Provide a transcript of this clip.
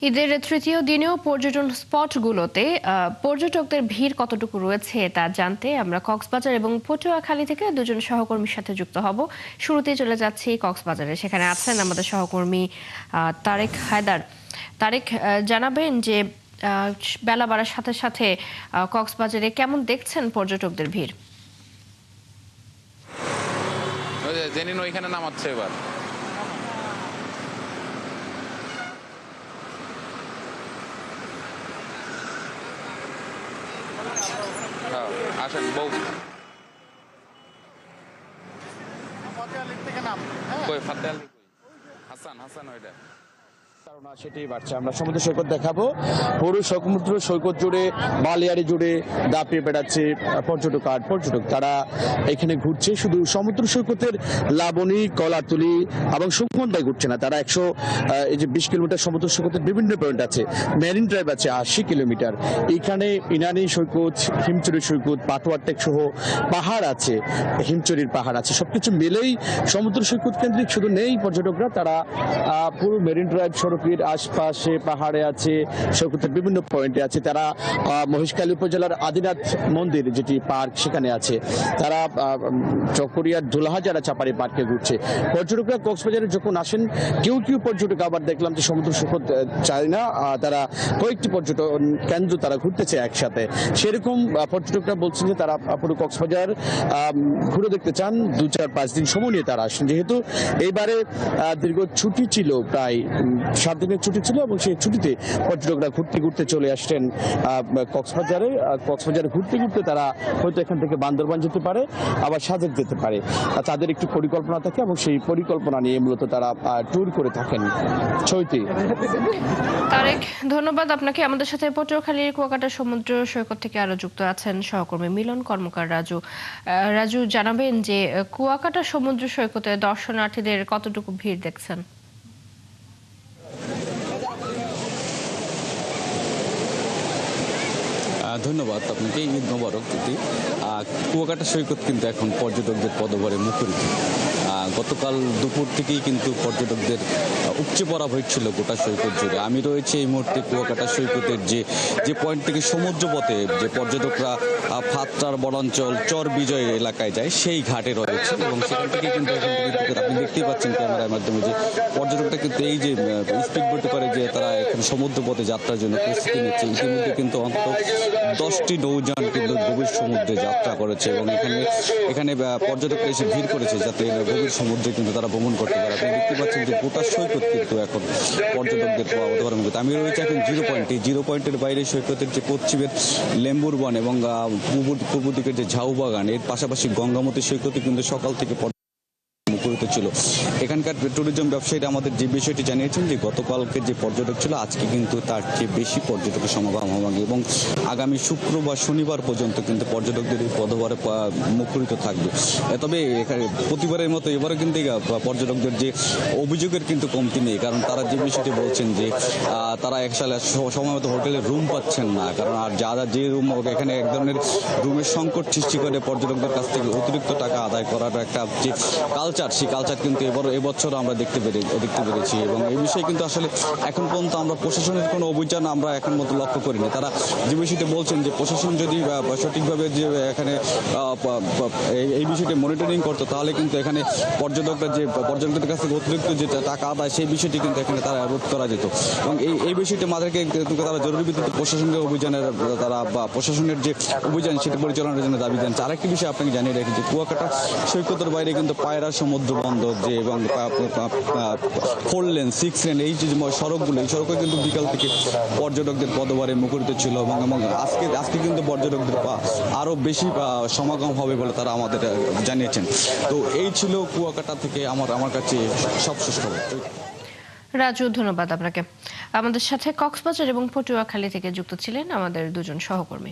ঈদের তৃতীয় দিনেও পর্যটন স্পটগুলোতে পর্যটকদের ভিড় কতটুকু রয়েছে তা জানতে আমরা কক্সবাজার এবং পটুয়াখালী থেকে দুজন সহকর্মীর সাথে যুক্ত হব। শুরুতেই চলে যাচ্ছি কক্সবাজারে। সেখানে আছেন আমাদের সহকর্মী তারেক হায়দার। তারেক, জানাবেন যে বেলা বাড়ার সাথে সাথে কক্সবাজারে কেমন দেখছেন পর্যটকদের ভিড়? জেনিন ওইখানে নামাচ্ছে এবার। আসেন বউ কই ফাতে হাসান হাসান ওইটা সেটাই বাড়ছে। আমরা সমুদ্র সৈকত দেখাবো। পুরো সমুদ্র সৈকত জুড়ে, বালিয়াড়ি জুড়ে দাপিয়ে বেড়াচ্ছে পর্যটক তারা এখানে ঘুরছে। শুধু সমুদ্র সৈকতের লাবণী, কলারতলি এবং সুগন্ধায় ঘুরছে না তারা। 20 কিলোমিটার সমুদ্র সৈকতের বিভিন্ন পয়েন্ট আছে। মেরিন ড্রাইভ আছে 80 কিলোমিটার। এখানে ইনানি সৈকত, হিমচুরি সৈকত, পাটোয়ারটেক সহ পাহাড় আছে, হিমচুরির পাহাড় আছে। সবকিছু মিলেই সমুদ্র সৈকত কেন্দ্রিক। শুধু নেই পর্যটকরা, তারা পুরো মেরিন ড্রাইভ সড়কের আশপাশে পাহাড়ে আছে, সৈকতের বিভিন্ন পয়েন্টে আছে। তারা মহেশখালী উপজেলার আদিনাথ মন্দির যেটি পার্ক সেখানে আছে। তারা চকরিয়ার দুলাহাজারা চাপারি পার্কে ঘুরছে। পর্যটকরা কক্সবাজারে যখন আসেন, কেউ পর্যটক আবার দেখলাম যে সমুদ্র সৈকত চায় না, তারা কয়েকটি পর্যটন কেন্দ্র তারা ঘুরতে চায় একসাথে। সেরকম পর্যটকরা বলছেন যে তারা পুরো কক্সবাজার ঘুরে দেখতে চান। 2-4-5 দিন সময় নিয়ে তারা আসেন, যেহেতু এইবারে দীর্ঘ ছুটি ছিল, প্রায় 7 দিনের ছুটি ছিল, এবং সেই ছুটিতে পর্যটকরা ঘুরতে চলে আসছেন কক্সবাজারে ঘুরতে তারা হয়তো এখান থেকে বান্দরবান যেতে পারে, আবার সাজেক যেতে পারে। তাদের একটু পরিকল্পনা থাকে এবং সেই পরিকল্পনা নিয়ে মূলত তারা ট্যুর করে থাকেন। চৈতি। তারেক, ধন্যবাদ আপনাকে। আমাদের সাথে পটুয়াখালীর কুয়াকাটা সমুদ্র সৈকত থেকে আরো যুক্ত আছেন সহকর্মী মিলন কর্মকার রাজু, জানাবেন যে কুয়াকাটা সমুদ্র সৈকতে দর্শনার্থীদের কতটুকু ভিড় দেখছেন? ধন্যবাদ আপনাকে। ঈদ মোবারক দিদি। কুয়াকাটা সৈকত কিন্তু এখন পর্যটকদের পদভারে মুখরিত। গতকাল দুপুর থেকেই কিন্তু পর্যটকদের উপচে পড়া হয়েছিল গোটা সৈকত জুড়ে। আমি রয়েছে এই মুহূর্তে কুয়াকাটা সৈকতের যে পয়েন্ট থেকে সমুদ্র পথে যে পর্যটকরা ফাত্রার বনাঞ্চল চর বিজয় এলাকায় যায়, সেই ঘাটে রয়েছে, এবং সেখান থেকে কিন্তু আপনি দেখতেই পাচ্ছেন ক্যামেরার মাধ্যমে যে পর্যটকরা কিন্তু এই যে স্পিড বোটে করে যে তারা এখন সমুদ্র পথে যাত্রার জন্য প্রস্তুতি নিচ্ছে। ইতিমধ্যে কিন্তু অন্তত 10টি নৌযান কিন্তু গভীর সমুদ্রে যাত্রা করেছে, এবং এখানে পর্যটকরা এসে ভিড় করেছে যাতে গভীর সমুদ্রে কিন্তু তারা ভ্রমণ করতে পারে। আপনি দেখতে পাচ্ছেন যে গোটা সৈকত কিন্তু এখন পর্যটকদের অবধারণ করতে। আমি রয়েছে এখন জিরো পয়েন্টের বাইরে সৈকতের যে পশ্চিমের লেম্বুর বন এবং পূর্ব দিকের যে ঝাউ বাগান, এর পাশাপাশি গঙ্গামতী সৈকতে কিন্তু সকাল থেকে মুখরিত ছিল। এখানকার ট্যুরিজম ব্যবসায়ীরা আমাদের যে বিষয়টি জানিয়েছেন যে গতকালকে যে পর্যটক ছিল, আজকে কিন্তু তার চেয়ে বেশি পর্যটকের সমাগম হবে, এবং আগামী শুক্র বা শনিবার পর্যন্ত কিন্তু পর্যটকদের এই পদভারে মুখরিত থাকবে। তবে এখানে প্রতিবারের মতো এবারও কিন্তু পর্যটকদের যে অভিযোগের কিন্তু কমতি নেই, কারণ তারা যে বিষয়টি বলছেন যে তারা একসাথে সময় মতো হোটেলে রুম পাচ্ছেন না, কারণ আর যারা যে রুম এখানে এক ধরনের রুমের সংকট সৃষ্টি করে পর্যটকদের কাছ থেকে অতিরিক্ত টাকা আদায় করার একটা যে সেই কালচার কিন্তু এবছর আমরা দেখতে পেরেছি। এবং এই বিষয়ে কিন্তু আসলে এখন পর্যন্ত আমরা প্রশাসনের কোনো অভিযান আমরা এখন মতো লক্ষ্য করিনি। তারা যে বিষয়টি বলছেন যে প্রশাসন যদি সঠিকভাবে যে এখানে এই বিষয়টি মনিটরিং করতো, তাহলে কিন্তু এখানে পর্যটকদের কাছ থেকে অতিরিক্ত যে টাকা আদায়, সেই বিষয়টি কিন্তু এখানে তারা রোধ করা যেত। এবং এই বিষয়টি মাথাকে তারা জরুরি ভিত্তিতে প্রশাসনের অভিযানের প্রশাসনের যে অভিযান সেটি পরিচালনার জন্য দাবি জানাচ্ছে। আরেকটি বিষয় আপনাকে জানিয়ে রাখি যে কুয়াকাটা সৈকতের বাইরে কিন্তু পায়রা সমুদ্র বন্দর যে এবং 4 লেন 6 লেন এই যে সড়কগুলো, এই সড়কে কিন্তু বিকাল থেকে পর্যটকদের পদভারে মুখরিত ছিল, এবং আজকে কিন্তু পর্যটকদের আরো বেশি সমাগম হবে বলে তারা আমাদের জানিয়েছেন। তো এই ছিল কুয়াকাটা থেকে আমার কাছে সবশেষ খবর। রাজু, ধন্যবাদ আপনাকে। আমাদের সাথে কক্সবাজার এবং পটুয়াখালী থেকে যুক্ত ছিলেন আমাদের দুজন সহকর্মী।